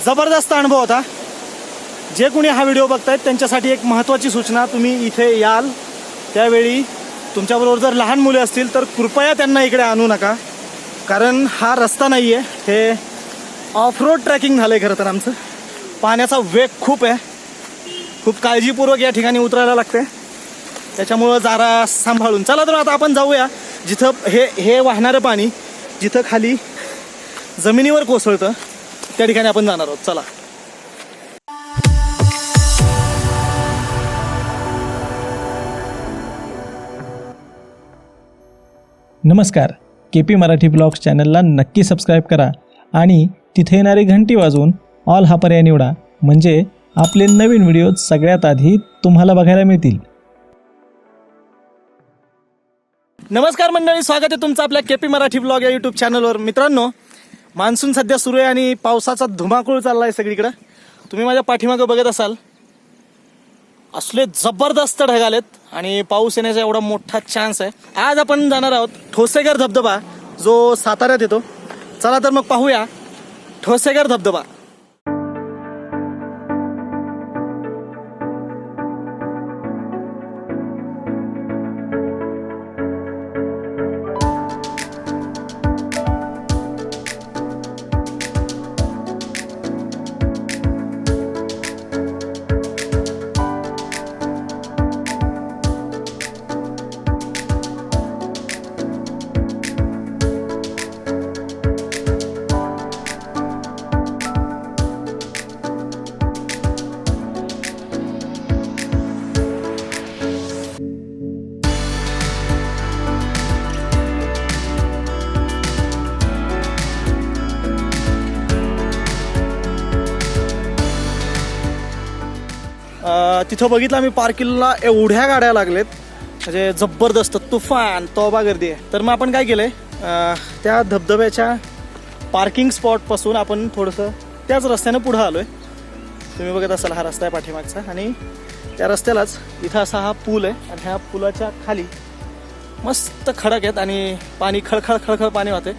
जबरदस्त अनुभव होता. जे कोणी हा व्हिडिओ बघतायत त्यांच्यासाठी एक महत्त्वाची सूचना, तुम्ही इथे याल त्यावेळी तुमच्याबरोबर जर लहान मुले असतील तर कृपया त्यांना इकडे आणू नका, कारण हा रस्ता नाही आहे, हे ऑफ रोड ट्रॅकिंग झालं आहे. खरं तर आमचं पाण्याचा वेग खूप आहे, खूप काळजीपूर्वक या ठिकाणी उतरायला लागते, त्याच्यामुळं जरा सांभाळून. चला तर आता आपण जाऊया जिथं हे वाहणारं पाणी जिथं खाली जमिनीवर कोसळतं त्या ठिकाणी आपण जाणार आहोत. चला. नमस्कार, KP मराठी ब्लॉग्स चॅनलला नक्की सबस्क्राईब करा आणि तिथे येणारी घंटी वाजवून ऑल हा पर्याय निवडा, म्हणजे आपले नवीन व्हिडिओ सगळ्यात आधी तुम्हाला बघायला मिळतील. नमस्कार मंडळी, स्वागत आहे तुमचं आपल्या KP मराठी ब्लॉग या यूट्यूब चॅनलवर. मित्रांनो, मान्सून सध्या सुरू आहे आणि पावसाचा धुमाकूळ चालला आहे सगळीकडं. तुम्ही माझ्या पाठीमागं बघत असाल, असले जबरदस्त ढग आलेत आणि पाऊस येण्याचा एवढा मोठा चान्स आहे. आज आपण जाणार आहोत ठोसेघर धबधबा, जो साताऱ्यात येतो. चला तर मग पाहूया ठोसेघर धबधबा. तिथं बघितलं आम्ही पार्किंगला एवढ्या गाड्या लागलेत, म्हणजे जबरदस्त तुफान तोबा गर्दी आहे. तर मग आपण काय केलंय, त्या धबधब्याच्या पार्किंग स्पॉटपासून आपण थोडंसं त्याच रस्त्यानं पुढं आलोय. तुम्ही बघत असाल हा रस्ता आहे पाठीमागचा, आणि त्या रस्त्यालाच इथं असा हा पूल आहे आणि ह्या पुलाच्या खाली मस्त खडक आहेत आणि पाणी खळखळ खळखळ पाणी वाहते.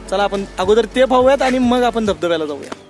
चला आपण अगोदर ते पाहूयात आणि मग आपण धबधब्याला जाऊया.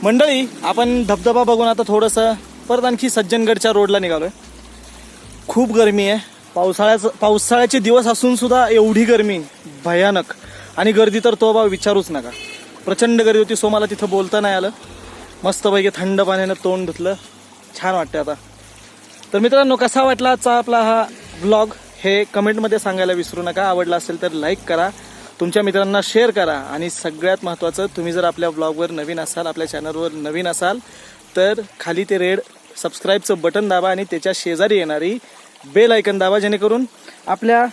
मंडळी, आपण धबधबा बघून आता थोडंसं परत आणखी सज्जनगडच्या रोडला निघालोय. खूप गरमी आहे. पावसाळ्याचे दिवस असून सुद्धा एवढी गरमी भयानक, आणि गर्दी तर तो बा विचारूच नका. प्रचंड गर्दी होती. सो मला तिथं बोलता नाही आलं. मस्तपैकी थंड पाण्यानं तोंड धुतलं. छान वाटतं आता. तर मित्रांनो, कसा वाटला आजचा आपला हा व्लॉग हे कमेंटमध्ये सांगायला विसरू नका. आवडला असेल तर लाईक करा, तुमच्या मित्रांना शेअर करा, आणि सगळ्यात महत्त्वाचं, तुम्ही जर आपल्या व्लॉगवर नवीन असाल, आपल्या चॅनलवर नवीन असाल, तर खाली ते रेड सबस्क्राईबचं बटन दाबा आणि त्याच्या शेजारी येणारी बेल आयकन दाबा, जेणेकरून आपल्या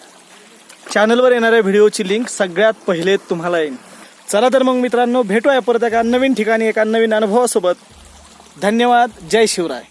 चॅनलवर येणाऱ्या व्हिडिओची लिंक सगळ्यात पहिले तुम्हाला येईल. चला तर मग मित्रांनो, भेटूया परत एका नवीन ठिकाणी एका नवीन अनुभवासोबत. धन्यवाद. जय शिवराय.